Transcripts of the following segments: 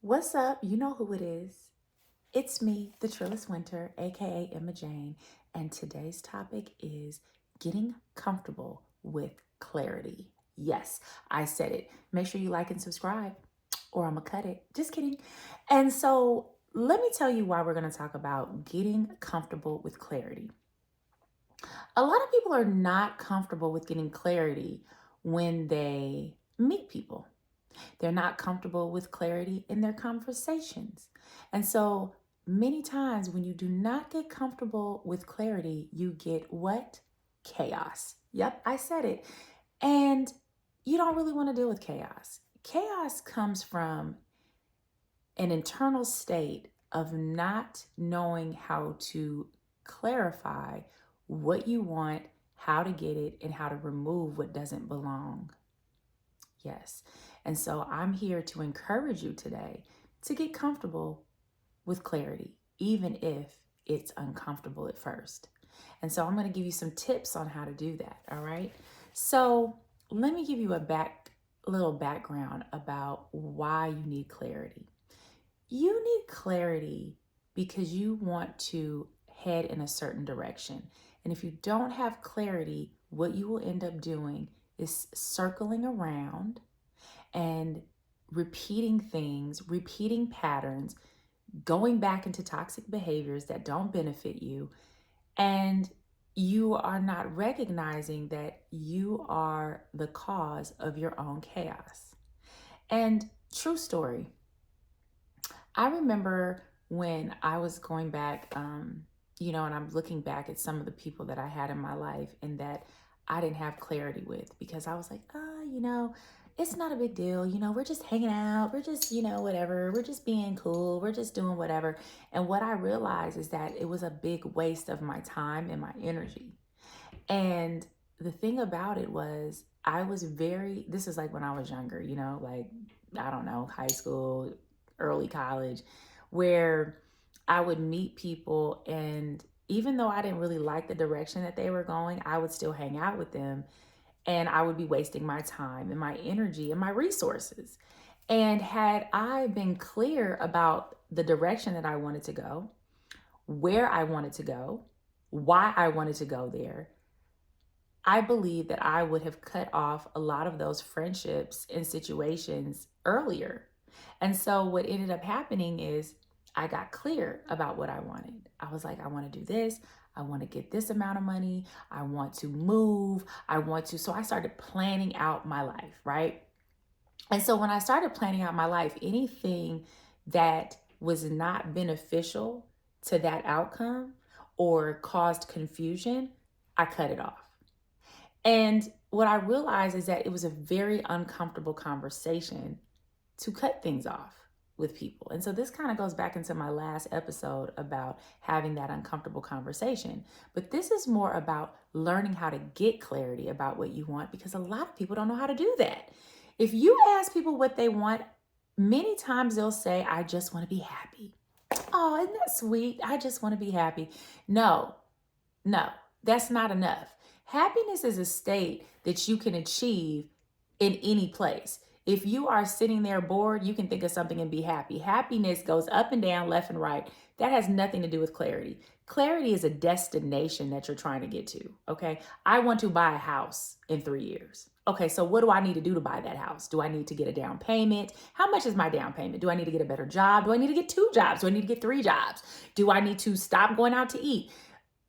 What's up? You know who it is. It's me, the Trillis Winter, aka Emma Jane, and today's topic is getting comfortable with clarity. Yes, I said it. Make sure you like and subscribe, or I'm gonna cut it. Just kidding. And so, let me tell you why we're gonna talk about getting comfortable with clarity. A lot of people are not comfortable with getting clarity when they meet people. They're not comfortable with clarity in their conversations. And so many times when you do not get comfortable with clarity, you get what? Chaos. Yep, I said it. And you don't really want to deal with chaos. Chaos comes from an internal state of not knowing how to clarify what you want, how to get it, and how to remove what doesn't belong. Yes. And so I'm here to encourage you today to get comfortable with clarity, even if it's uncomfortable at first. And so I'm going to give you some tips on how to do that. All right. So let me give you little background about why you need clarity. You need clarity because you want to head in a certain direction. And if you don't have clarity, what you will end up doing is circling around and repeating things, repeating patterns, going back into toxic behaviors that don't benefit you. And you are not recognizing that you are the cause of your own chaos. And true story, I remember when I was going back, and I'm looking back at some of the people that I had in my life and that I didn't have clarity with because I was like, it's not a big deal. We're just hanging out. We're just, whatever. We're just being cool. We're just doing whatever. And what I realized is that it was a big waste of my time and my energy. And the thing about it was, this is like when I was younger, like, I don't know, high school, early college, where I would meet people, and even though I didn't really like the direction that they were going, I would still hang out with them, and I would be wasting my time and my energy and my resources. And had I been clear about the direction that I wanted to go, where I wanted to go, why I wanted to go there, I believe that I would have cut off a lot of those friendships and situations earlier. And so what ended up happening is I got clear about what I wanted. I was like, I want to do this. I want to get this amount of money. I want to move. So I started planning out my life, right? And so when I started planning out my life, anything that was not beneficial to that outcome or caused confusion, I cut it off. And what I realized is that it was a very uncomfortable conversation to cut things off with people. And so this kind of goes back into my last episode about having that uncomfortable conversation. But this is more about learning how to get clarity about what you want, because a lot of people don't know how to do that. If you ask people what they want, many times they'll say, I just want to be happy. Oh, isn't that sweet? I just want to be happy. No, that's not enough. Happiness is a state that you can achieve in any place. If you are sitting there bored, you can think of something and be happy. Happiness goes up and down, left and right. That has nothing to do with clarity. Clarity is a destination that you're trying to get to, okay? I want to buy a house in 3 years. Okay, so what do I need to do to buy that house? Do I need to get a down payment? How much is my down payment? Do I need to get a better job? Do I need to get 2 jobs? Do I need to get 3 jobs? Do I need to stop going out to eat?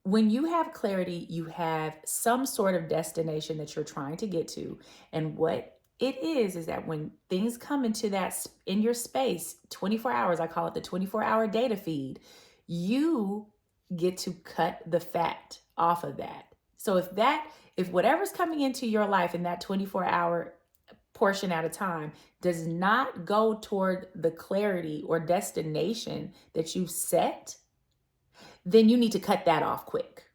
When you have clarity, you have some sort of destination that you're trying to get to. And what it is that when things come into that in your space, 24 hours, I call it the 24-hour data feed, you get to cut the fat off of that. So if whatever's coming into your life in that 24-hour portion at a time does not go toward the clarity or destination that you set, then you need to cut that off quick.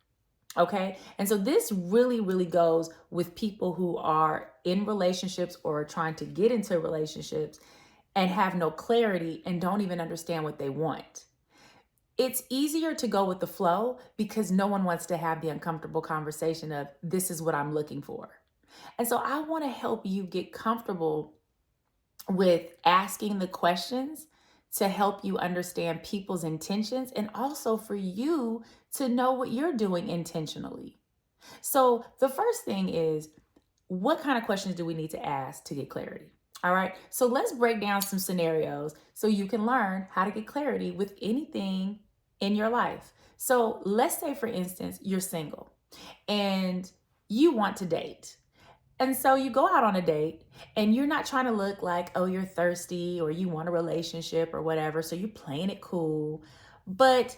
Okay. And so this really, really goes with people who are in relationships or are trying to get into relationships and have no clarity and don't even understand what they want. It's easier to go with the flow because no one wants to have the uncomfortable conversation of, this is what I'm looking for. And so I want to help you get comfortable with asking the questions to help you understand people's intentions and also for you to know what you're doing intentionally. So, the first thing is, what kind of questions do we need to ask to get clarity? All right. So, let's break down some scenarios so you can learn how to get clarity with anything in your life. So, let's say, for instance, you're single and you want to date. And so you go out on a date and you're not trying to look like, oh, you're thirsty or you want a relationship or whatever. So you're playing it cool. But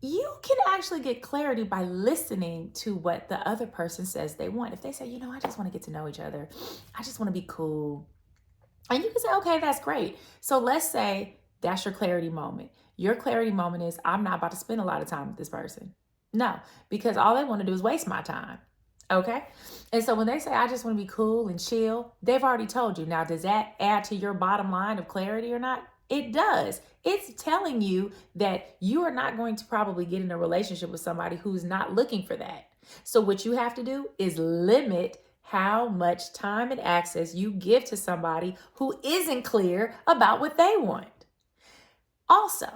you can actually get clarity by listening to what the other person says they want. If they say, I just want to get to know each other, I just want to be cool. And you can say, okay, that's great. So let's say that's your clarity moment. Your clarity moment is, I'm not about to spend a lot of time with this person. No, because all they want to do is waste my time. Okay. And so when they say, I just want to be cool and chill, they've already told you. Now, does that add to your bottom line of clarity or not? It does. It's telling you that you are not going to probably get in a relationship with somebody who's not looking for that. So what you have to do is limit how much time and access you give to somebody who isn't clear about what they want. Also,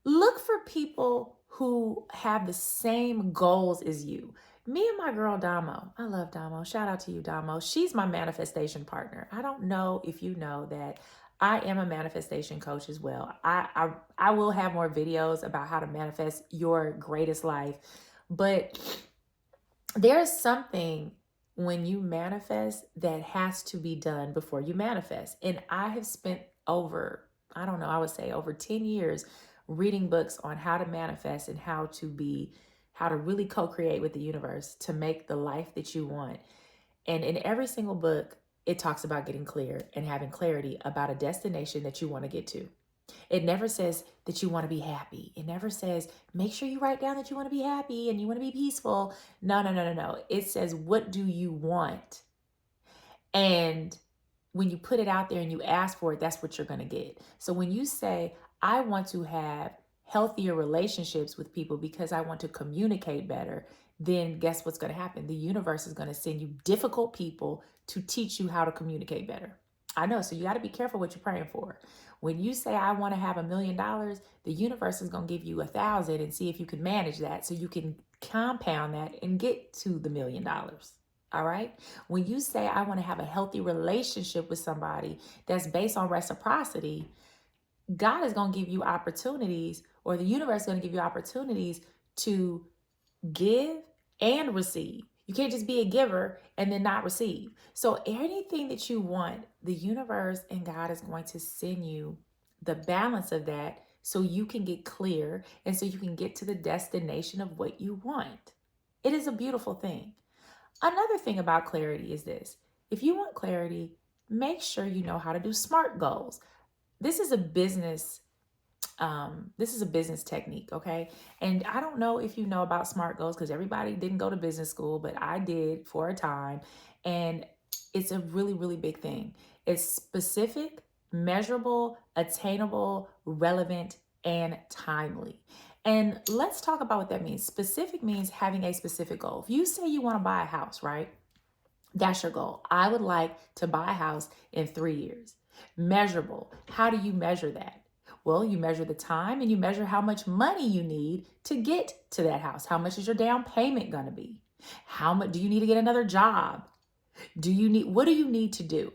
look for people who have the same goals as you. Me and my girl Damo, I love Damo. Shout out to you, Damo. She's my manifestation partner. I don't know if you know that I am a manifestation coach as well. I will have more videos about how to manifest your greatest life, but there's something when you manifest that has to be done before you manifest. And I have spent over 10 years reading books on how to manifest and how to really co-create with the universe to make the life that you want. And in every single book, it talks about getting clear and having clarity about a destination that you want to get to. It never says that you want to be happy. It never says, make sure you write down that you want to be happy and you want to be peaceful. No. It says, what do you want? And when you put it out there and you ask for it, that's what you're going to get. So when you say, I want to have healthier relationships with people because I want to communicate better, then guess what's going to happen? The universe is going to send you difficult people to teach you how to communicate better. I know, so you got to be careful what you're praying for. When you say, I want to have $1 million, the universe is going to give you 1,000 and see if you can manage that so you can compound that and get to the $1 million. All right. When you say, I want to have a healthy relationship with somebody that's based on reciprocity, God is going to give you opportunities, or the universe is going to give you opportunities to give and receive. You can't just be a giver and then not receive. So anything that you want, the universe and God is going to send you the balance of that so you can get clear and so you can get to the destination of what you want. It is a beautiful thing. Another thing about clarity is this. If you want clarity, make sure you know how to do SMART goals. This is a business technique, okay? And I don't know if you know about SMART goals because everybody didn't go to business school, but I did for a time. And it's a really, really big thing. It's specific, measurable, attainable, relevant, and timely. And let's talk about what that means. Specific means having a specific goal. If you say you want to buy a house, right? That's your goal. I would like to buy a house in 3 years. Measurable. How do you measure that? Well, you measure the time and you measure how much money you need to get to that house. How much is your down payment going to be? How much do you need to get another job? What do you need to do?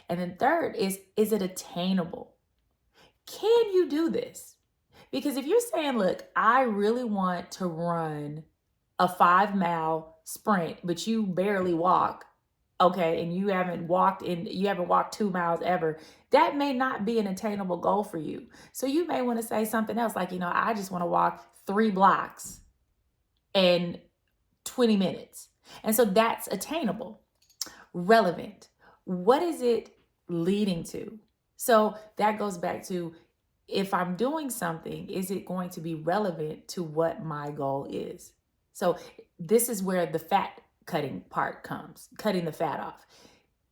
And then third is it attainable? Can you do this? Because if you're saying, look, I really want to run a 5-mile sprint, but you barely walk, okay, and you haven't walked 2 miles ever, that may not be an attainable goal for you. So you may want to say something else like, I just want to walk 3 blocks in 20 minutes. And so that's attainable. Relevant. What is it leading to? So that goes back to, if I'm doing something, is it going to be relevant to what my goal is? So this is where the fat cutting part comes, cutting the fat off.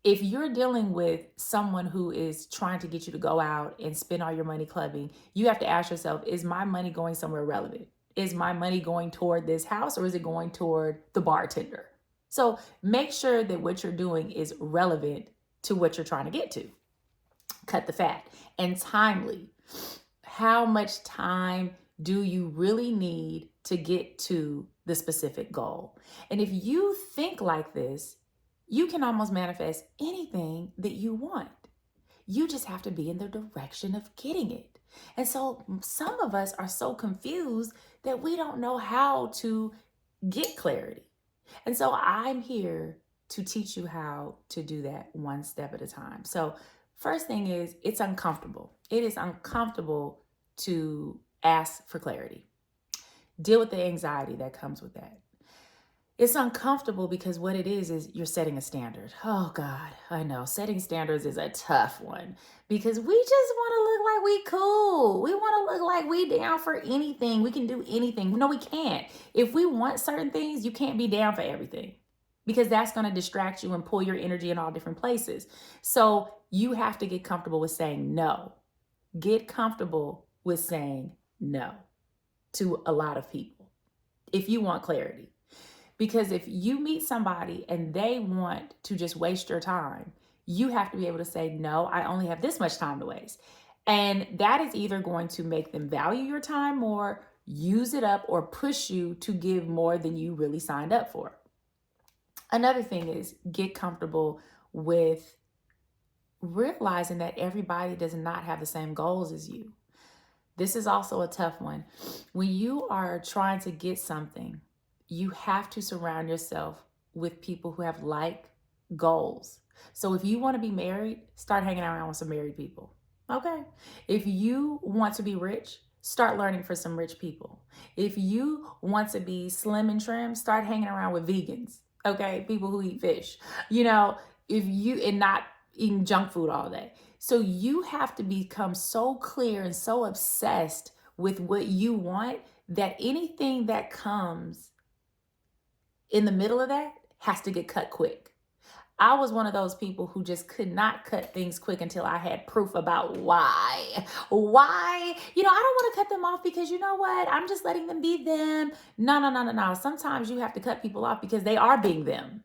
If you're dealing with someone who is trying to get you to go out and spend all your money clubbing, you have to ask yourself, is my money going somewhere relevant? Is my money going toward this house or is it going toward the bartender? So make sure that what you're doing is relevant to what you're trying to get to. cut the fat. And timely. How much time do you really need to get to the specific goal? And if you think like this, you can almost manifest anything that you want. You just have to be in the direction of getting it. And so some of us are so confused that we don't know how to get clarity. And so I'm here to teach you how to do that one step at a time. So, first thing is, it's uncomfortable. It is uncomfortable to ask for clarity. Deal with the anxiety that comes with that. It's uncomfortable because what it is you're setting a standard. Oh God, I know. Setting standards is a tough one because we just want to look like we cool. We want to look like we down for anything. We can do anything. No, we can't. If we want certain things, you can't be down for everything because that's going to distract you and pull your energy in all different places. So you have to get comfortable with saying no. Get comfortable with saying no to a lot of people if you want clarity. Because if you meet somebody and they want to just waste your time, you have to be able to say, no, I only have this much time to waste. And that is either going to make them value your time more, use it up, or push you to give more than you really signed up for. Another thing is get comfortable with realizing that everybody does not have the same goals as you. This is also a tough one. When you are trying to get something, you have to surround yourself with people who have like goals. So if you want to be married, start hanging around with some married people. Okay. If you want to be rich, start learning for some rich people. If you want to be slim and trim, start hanging around with vegans. Okay. People who eat fish, and not eating junk food all day. So you have to become so clear and so obsessed with what you want that anything that comes in the middle of that has to get cut quick. I was one of those people who just could not cut things quick until I had proof about why. Why? I don't want to cut them off because you know what? I'm just letting them be them. No. Sometimes you have to cut people off because they are being them.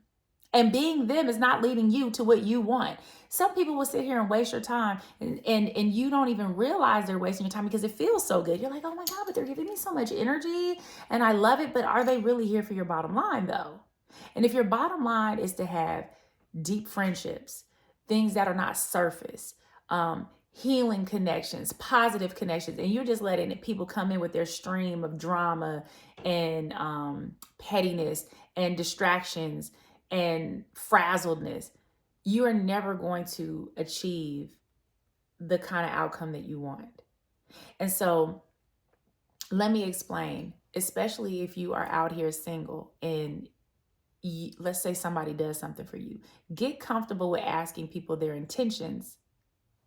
And being them is not leading you to what you want. Some people will sit here and waste your time and you don't even realize they're wasting your time because it feels so good. You're like, oh my God, but they're giving me so much energy and I love it. But are they really here for your bottom line though? And if your bottom line is to have deep friendships, things that are not surface, healing connections, positive connections, and you're just letting people come in with their stream of drama and pettiness and distractions and frazzledness, you are never going to achieve the kind of outcome that you want. And so let me explain, especially if you are out here single and let's say somebody does something for you, get comfortable with asking people their intentions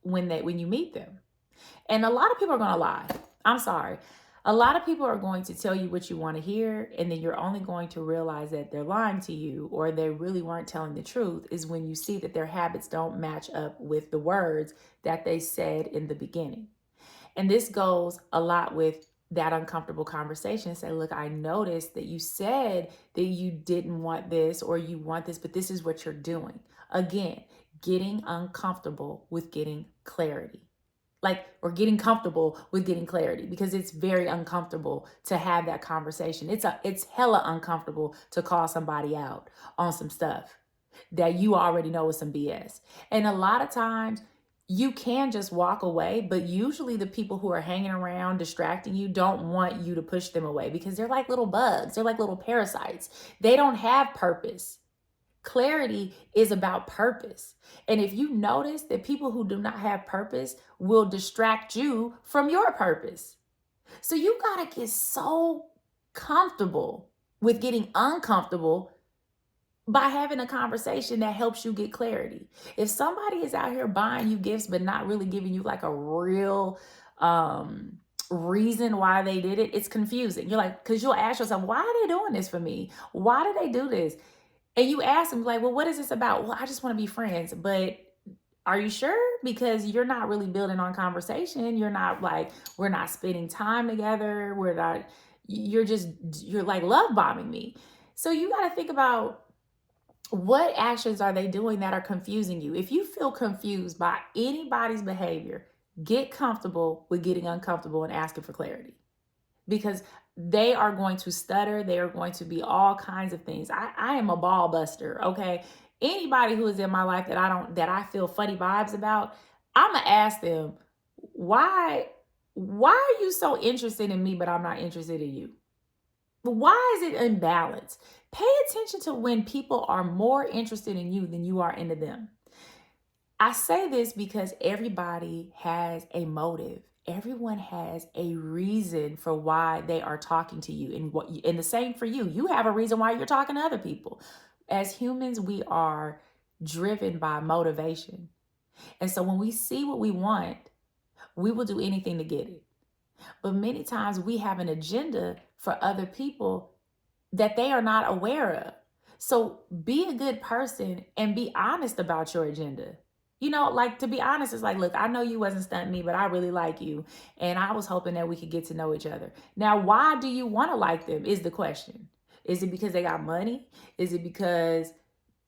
when you meet them. And a lot of people are going to lie. I'm sorry. A lot of people are going to tell you what you want to hear, and then you're only going to realize that they're lying to you or they really weren't telling the truth is when you see that their habits don't match up with the words that they said in the beginning. And this goes a lot with that uncomfortable conversation. Say, look, I noticed that you said that you didn't want this or you want this, but this is what you're doing. Again, getting uncomfortable with getting clarity. Or getting comfortable with getting clarity, because it's very uncomfortable to have that conversation. It's hella uncomfortable to call somebody out on some stuff that you already know is some BS. And a lot of times you can just walk away, but usually the people who are hanging around distracting you don't want you to push them away because they're like little bugs. They're like little parasites. They don't have purpose. Clarity is about purpose. And if you notice that people who do not have purpose will distract you from your purpose. So you got to get so comfortable with getting uncomfortable by having a conversation that helps you get clarity. If somebody is out here buying you gifts but not really giving you like a real reason why they did it, it's confusing. You're like, because you'll ask yourself, why are they doing this for me? Why do they do this? And you ask them like, well, what is this about? Well, I just want to be friends. But are you sure? Because you're not really building on conversation. You're not like, we're not spending time together. You're like love bombing me. So you got to think about What actions are they doing that are confusing you? If you feel confused by anybody's behavior, get comfortable with getting uncomfortable and asking for clarity, because they are going to stutter. They are going to be all kinds of things. I am a ball buster. Okay. Anybody who is in my life that I feel funny vibes about, I'm gonna ask them, why why are you so interested in me, but I'm not interested in you? Why is it imbalanced? Pay attention to when people are more interested in you than you are into them. I say this because everybody has a motive. Everyone has a reason for why they are talking to you, and the same for you. You have a reason why you're talking to other people. As humans, we are driven by motivation. And so when we see what we want, we will do anything to get it. But many times we have an agenda for other people that they are not aware of. So be a good person and be honest about your agenda. You know, like, to be honest, it's like, look, I know you wasn't stunting me, but I really like you. And I was hoping that we could get to know each other. Now, why do you want to like them is the question. Is it because they got money? Is it because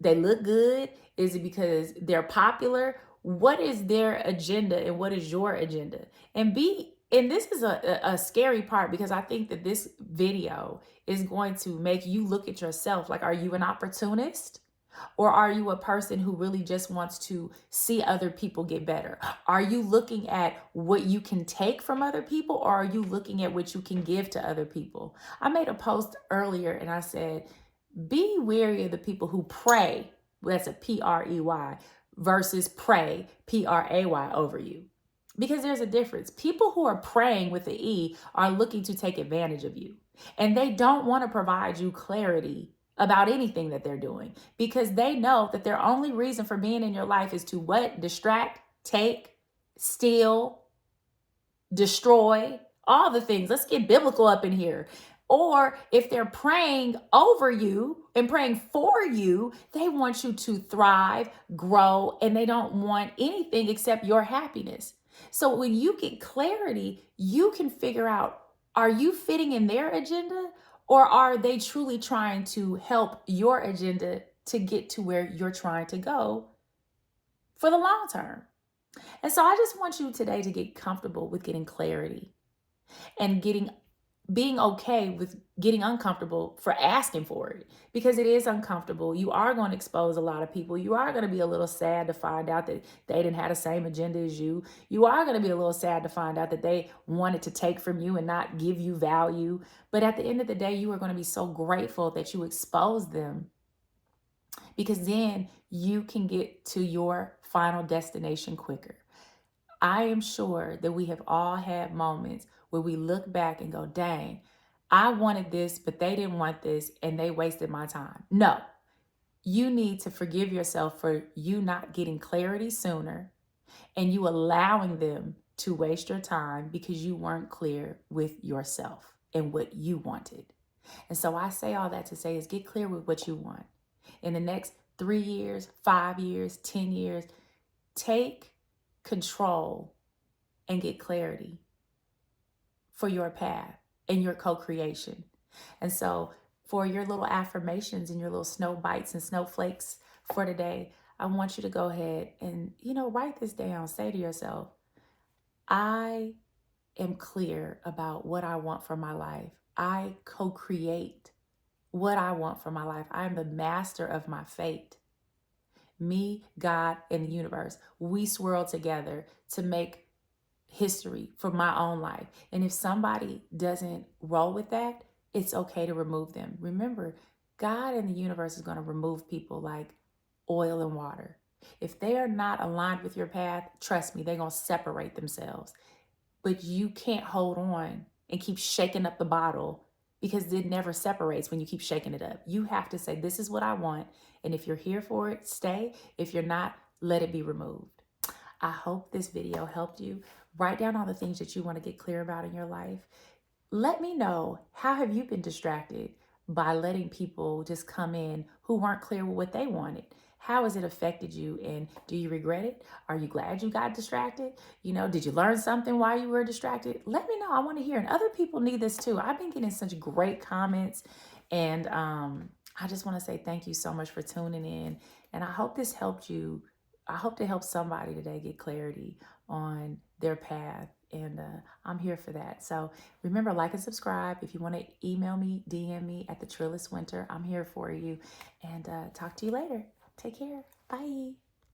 they look good? Is it because they're popular? What is their agenda and what is your agenda? And this is a scary part, because I think that this video is going to make you look at yourself. Like, are you an opportunist? Or are you a person who really just wants to see other people get better? Are you looking at what you can take from other people, or are you looking at what you can give to other people? I made a post earlier and I said, be wary of the people who pray, that's a P-R-E-Y, versus pray, P-R-A-Y, over you. Because there's a difference. People who are praying with the E are looking to take advantage of you. And they don't want to provide you clarity about anything that they're doing, because they know that their only reason for being in your life is to what? Distract, take, steal, destroy, all the things. Let's get biblical up in here. Or if they're praying over you and praying for you, they want you to thrive, grow, and they don't want anything except your happiness. So when you get clarity, you can figure out, are you fitting in their agenda, or are they truly trying to help your agenda to get to where you're trying to go for the long term? And so I just want you today to get comfortable with getting clarity and being okay with getting uncomfortable for asking for it, because it is uncomfortable. You are going to expose a lot of people. You are going to be a little sad to find out that they didn't have the same agenda as you. You are going to be a little sad to find out that they wanted to take from you and not give you value. But at the end of the day, you are going to be so grateful that you exposed them, because then you can get to your final destination quicker. I am sure that we have all had moments where we look back and go, dang, I wanted this, but they didn't want this, and they wasted my time. No, you need to forgive yourself for you not getting clarity sooner and you allowing them to waste your time because you weren't clear with yourself and what you wanted. And so I say all that to say is, get clear with what you want. In the next 3 years, 5 years, 10 years, take control and get clarity for your path and your co-creation. And so for your little affirmations and your little snow bites and snowflakes for today, I want you to go ahead and, write this down. Say to yourself, I am clear about what I want for my life. I co-create what I want for my life. I am the master of my fate. Me, God, and the universe, we swirl together to make history for my own life. And if somebody doesn't roll with that, it's okay to remove them. Remember, God and the universe is going to remove people like oil and water. If they are not aligned with your path, trust me, they're going to separate themselves. But you can't hold on and keep shaking up the bottle, because it never separates when you keep shaking it up. You have to say, this is what I want. And if you're here for it, stay. If you're not, let it be removed. I hope this video helped you. Write down all the things that you want to get clear about in your life. Let me know, how have you been distracted by letting people just come in who weren't clear with what they wanted? How has it affected you, and do you regret it? Are you glad you got distracted? Did you learn something while you were distracted? Let me know. I want to hear. And other people need this too. I've been getting such great comments, and I just want to say thank you so much for tuning in. And I hope this helped you. I hope to help somebody today get clarity on their path. And I'm here for that. So remember, like and subscribe. If you want to email me, DM me at the Trillist Winter. I'm here for you. And talk to you later. Take care. Bye.